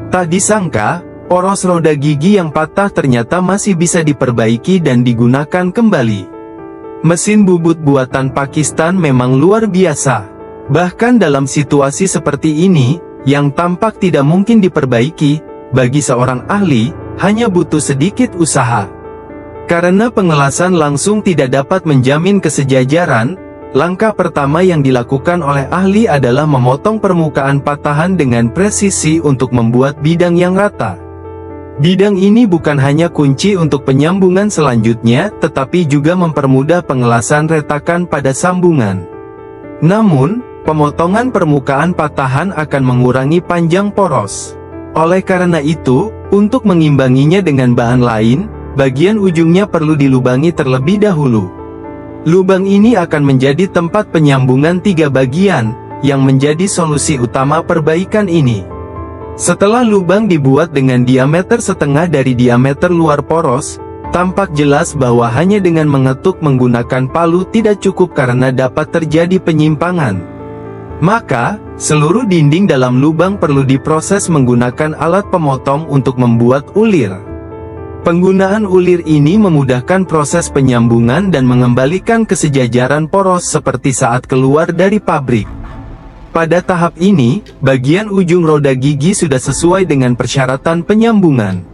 Tak disangka, poros roda gigi yang patah ternyata masih bisa diperbaiki dan digunakan kembali. Mesin bubut buatan Pakistan memang luar biasa. Bahkan dalam situasi seperti ini, yang tampak tidak mungkin diperbaiki, bagi seorang ahli, hanya butuh sedikit usaha. Karena pengelasan langsung tidak dapat menjamin kesejajaran, langkah pertama yang dilakukan oleh ahli adalah memotong permukaan patahan dengan presisi untuk membuat bidang yang rata. Bidang ini bukan hanya kunci untuk penyambungan selanjutnya, tetapi juga mempermudah pengelasan retakan pada sambungan. Namun, pemotongan permukaan patahan akan mengurangi panjang poros. Oleh karena itu, untuk mengimbanginya dengan bahan lain, bagian ujungnya perlu dilubangi terlebih dahulu. Lubang ini akan menjadi tempat penyambungan 3 bagian, yang menjadi solusi utama perbaikan ini. Setelah lubang dibuat dengan diameter setengah dari diameter luar poros, tampak jelas bahwa hanya dengan mengetuk menggunakan palu tidak cukup karena dapat terjadi penyimpangan. Maka, seluruh dinding dalam lubang perlu diproses menggunakan alat pemotong untuk membuat ulir. Penggunaan ulir ini memudahkan proses penyambungan dan mengembalikan kesejajaran poros seperti saat keluar dari pabrik. Pada tahap ini, bagian ujung roda gigi sudah sesuai dengan persyaratan penyambungan.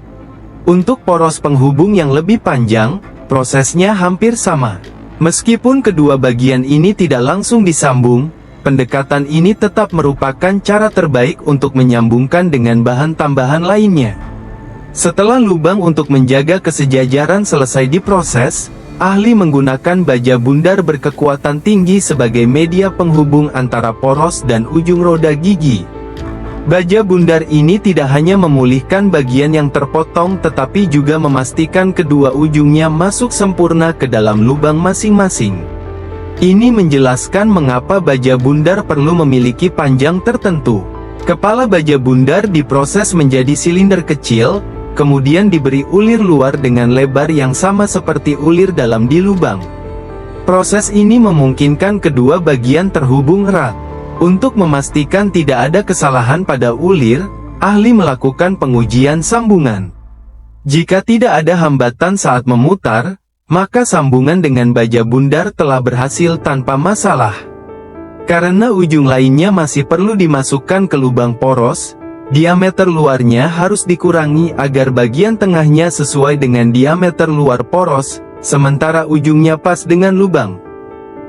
Untuk poros penghubung yang lebih panjang, prosesnya hampir sama. Meskipun kedua bagian ini tidak langsung disambung, pendekatan ini tetap merupakan cara terbaik untuk menyambungkan dengan bahan tambahan lainnya. Setelah lubang untuk menjaga kesejajaran selesai diproses, ahli menggunakan baja bundar berkekuatan tinggi sebagai media penghubung antara poros dan ujung roda gigi. Baja bundar ini tidak hanya memulihkan bagian yang terpotong tetapi juga memastikan kedua ujungnya masuk sempurna ke dalam lubang masing-masing. Ini menjelaskan mengapa baja bundar perlu memiliki panjang tertentu. Kepala baja bundar diproses menjadi silinder kecil, kemudian diberi ulir luar dengan lebar yang sama seperti ulir dalam di lubang. Proses ini memungkinkan kedua bagian terhubung erat. Untuk memastikan tidak ada kesalahan pada ulir, ahli melakukan pengujian sambungan. Jika tidak ada hambatan saat memutar, maka sambungan dengan baja bundar telah berhasil tanpa masalah. Karena ujung lainnya masih perlu dimasukkan ke lubang poros, diameter luarnya harus dikurangi agar bagian tengahnya sesuai dengan diameter luar poros, sementara ujungnya pas dengan lubang.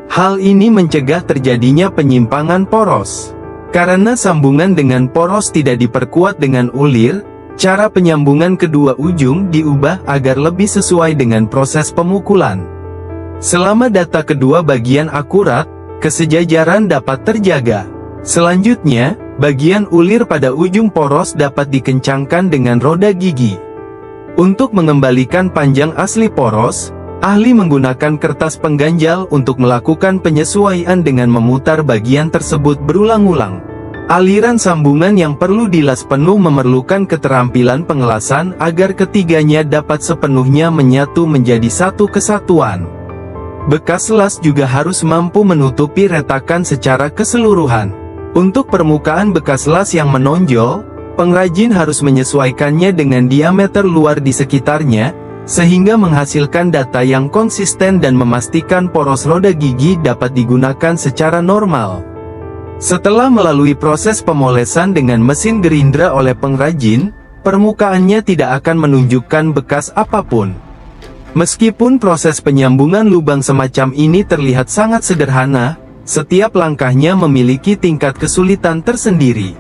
Hal ini mencegah terjadinya penyimpangan poros. Karena sambungan dengan poros tidak diperkuat dengan ulir, cara penyambungan kedua ujung diubah agar lebih sesuai dengan proses pemukulan. Selama data kedua bagian akurat, kesejajaran dapat terjaga. Selanjutnya, bagian ulir pada ujung poros dapat dikencangkan dengan roda gigi. Untuk mengembalikan panjang asli poros, ahli menggunakan kertas pengganjal untuk melakukan penyesuaian dengan memutar bagian tersebut berulang-ulang. Aliran sambungan yang perlu dilas penuh memerlukan keterampilan pengelasan agar ketiganya dapat sepenuhnya menyatu menjadi satu kesatuan. Bekas las juga harus mampu menutupi retakan secara keseluruhan. Untuk permukaan bekas las yang menonjol, pengrajin harus menyesuaikannya dengan diameter luar di sekitarnya, sehingga menghasilkan data yang konsisten dan memastikan poros roda gigi dapat digunakan secara normal. Setelah melalui proses pemolesan dengan mesin gerindra oleh pengrajin, permukaannya tidak akan menunjukkan bekas apapun. Meskipun proses penyambungan lubang semacam ini terlihat sangat sederhana, setiap langkahnya memiliki tingkat kesulitan tersendiri.